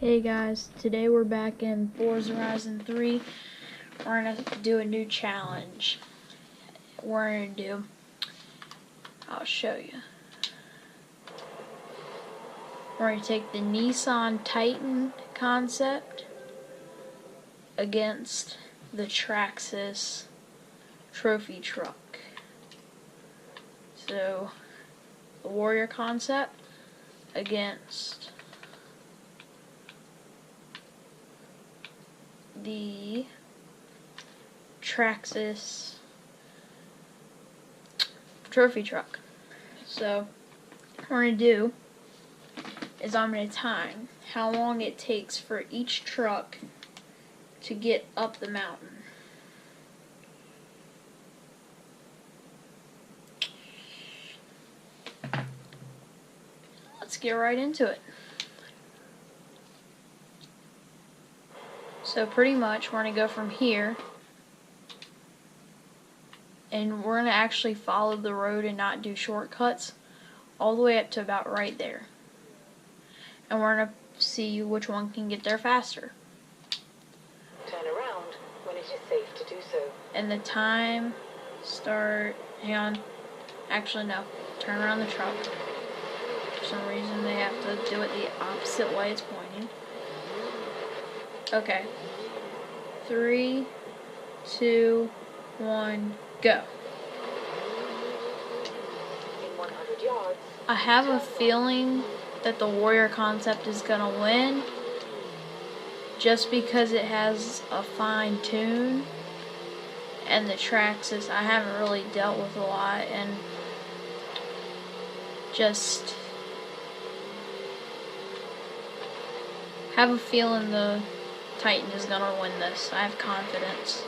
Hey guys, today we're back in Forza Horizon 3. We're going to do a new challenge. I'll show you. We're going to take the Nissan Titan concept against the Traxxas trophy truck. So, the Warrior concept against the Traxxas trophy truck. So, what we're going to do is I'm going to time how long it takes for each truck to get up the mountain. Let's get right into it. So pretty much we're going to go from here, and we're going to actually follow the road and not do shortcuts all the way up to about right there. And we're going to see which one can get there faster. Turn around when it is safe to do so. And the time hang on. Actually no, turn around the truck. For some reason they have to do it the opposite way it's pointing. Okay. 3, 2, 1, go. In 100 yards. I have a feeling that the Warrior concept is gonna win just because it has a fine tune, and the Traxxas I haven't really dealt with a lot, and just have a feeling the Titan is gonna win this. I have confidence.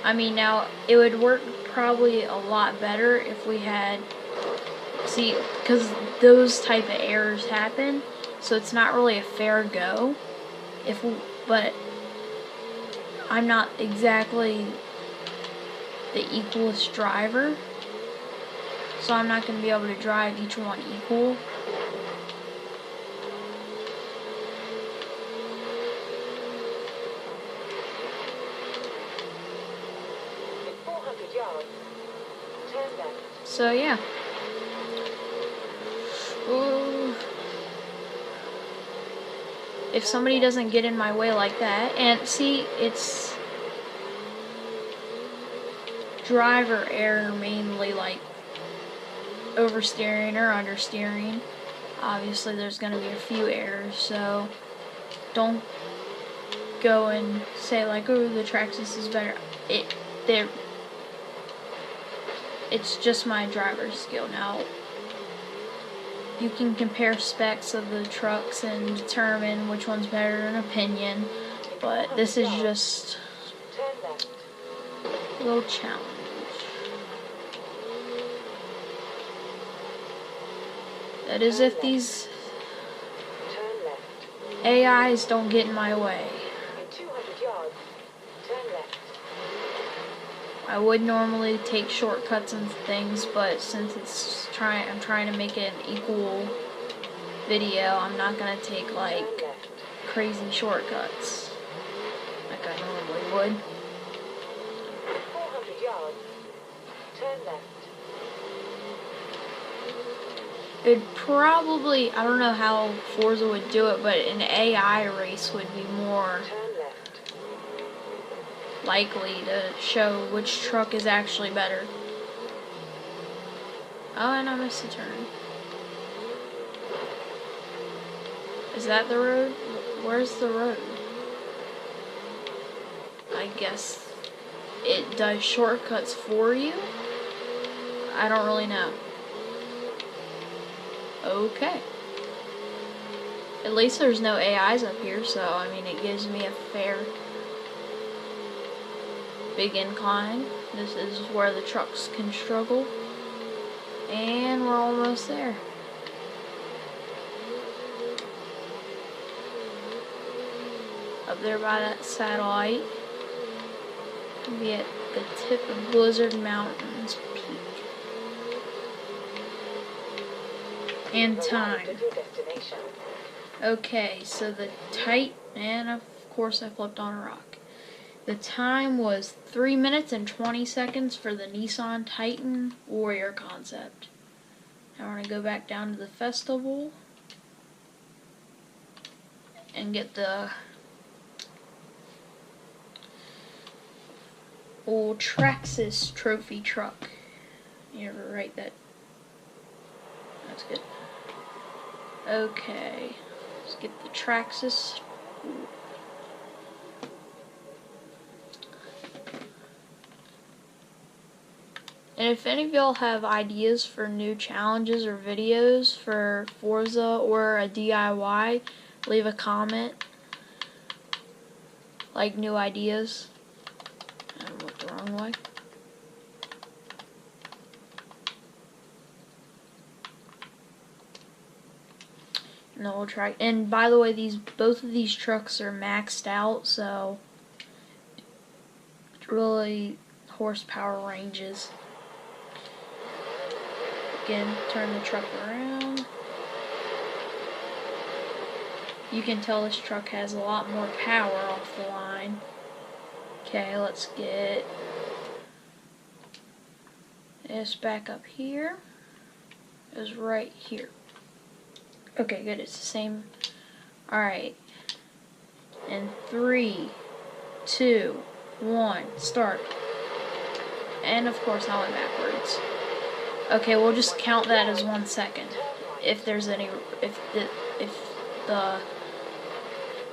I mean, now it would work probably a lot better if we had, because those type of errors happen, so it's not really a fair go. But I'm not exactly the equalist driver, so I'm not gonna be able to drive each one equal. So yeah. Ooh. If somebody doesn't get in my way like that, and see, it's driver error mainly, like oversteering or understeering. Obviously there's going to be a few errors, so don't go and say like, oh, the Traxxas is better. It's just my driver's skill. Now, you can compare specs of the trucks and determine which one's better in opinion, but this is just a little challenge. That is if these AIs don't get in my way. I would normally take shortcuts and things, but since I'm trying to make it an equal video, I'm not gonna take like crazy shortcuts like I normally would. 400 yards. Turn left. It'd probably, I don't know how Forza would do it, but an AI race would be more likely to show which truck is actually better. Oh, and I missed a turn. Is that the road? Where's the road? I guess it does shortcuts for you? I don't really know. Okay. At least there's no AIs up here, so I mean it gives me a fair big incline. This is where the trucks can struggle. And we're almost there. Up there by that satellite. We'll be at the tip of Blizzard Mountain's peak. And time. Okay, so the and of course I flipped on a rock. The time was 3 minutes and 20 seconds for the Nissan Titan Warrior concept. Now we're going to go back down to the festival and get the old Traxxas trophy truck. You ever write that? That's good. Okay, let's get the Traxxas. And if any of y'all have ideas for new challenges or videos for Forza or a DIY, leave a comment. Like new ideas. I went the wrong way. And then we'll try. And by the way, both of these trucks are maxed out, so it's really horsepower ranges. Again, turn the truck around. You can tell this truck has a lot more power off the line. Okay, let's get this back up here. It's right here. Okay, good, it's the same. Alright. And 3, 2, 1, start. And of course I went backwards. Okay, we'll just count that as 1 second. If there's any, if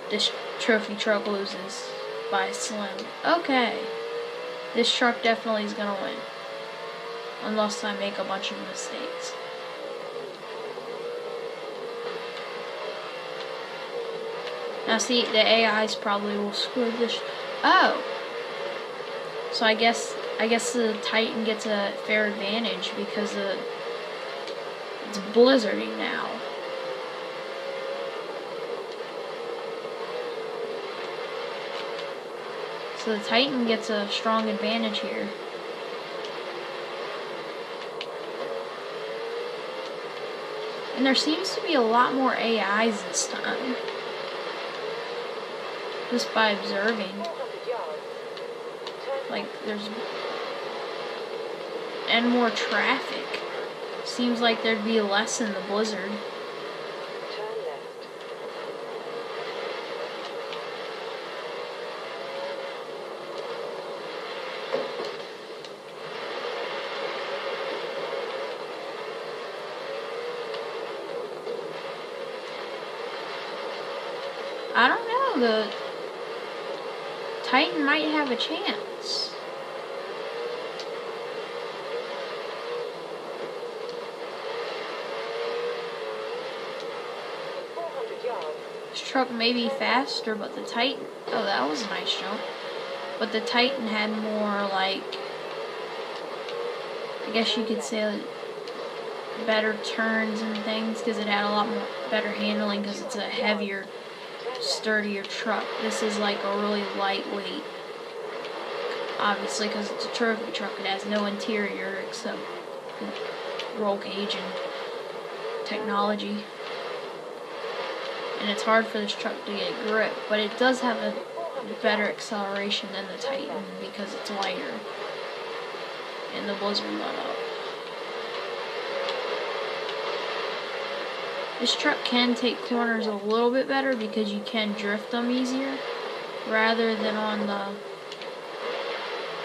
this trophy truck loses by slim. Okay, this truck definitely is gonna win, unless I make a bunch of mistakes. Now see, the AIs probably will screw this. Oh, so I guess the Titan gets a fair advantage because it's blizzarding now. So the Titan gets a strong advantage here. And there seems to be a lot more AIs this time. Just by observing. Like, and more traffic. Seems like there'd be less in the blizzard. I don't know, the Titan might have a chance. This truck may be faster, but the Titan, oh, that was a nice jump. But the Titan had more, like, I guess you could say, better turns and things, because it had a lot more better handling, because it's a heavier, sturdier truck. This is like a really lightweight, obviously, because it's a trophy truck. It has no interior except roll cage and technology, and it's hard for this truck to get grip, but it does have a better acceleration than the Titan because it's lighter and the blizzard let up. This truck can take corners a little bit better because you can drift them easier, rather than on the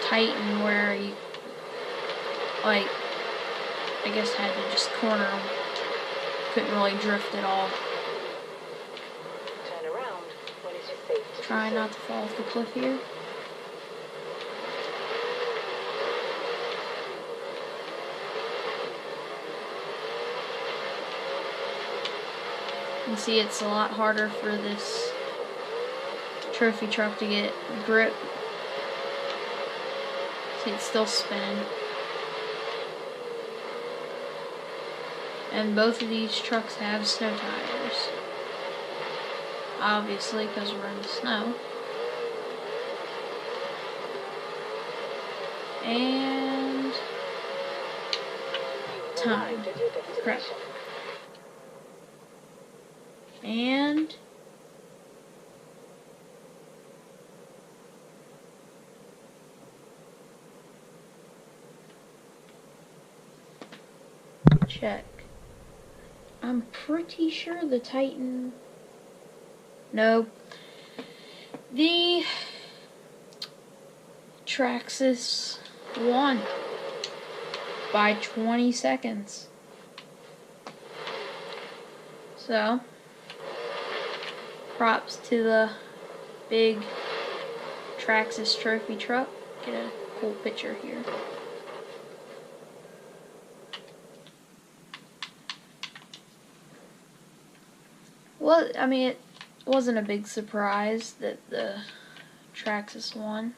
Titan where you, like, I guess had to just corner them. Couldn't really drift at all. Turn around when it's just safe to Try not to fall off the cliff here. You can see it's a lot harder for this trophy truck to get grip. See, it's still spinning. And both of these trucks have snow tires. Obviously, because we're in the snow. And time. Correct. And check. I'm pretty sure the Titan... No. The Traxxas won by 20 seconds. So, props to the big Traxxas trophy truck. Get a cool picture here. Well, I mean, it wasn't a big surprise that the Traxxas won.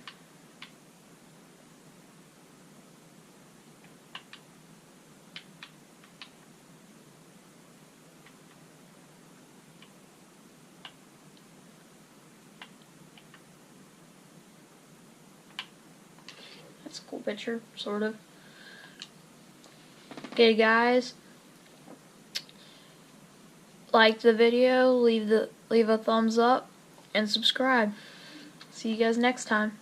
That's a cool picture, sort of. Okay, guys. Like the video, leave a thumbs up, and subscribe. See you guys next time.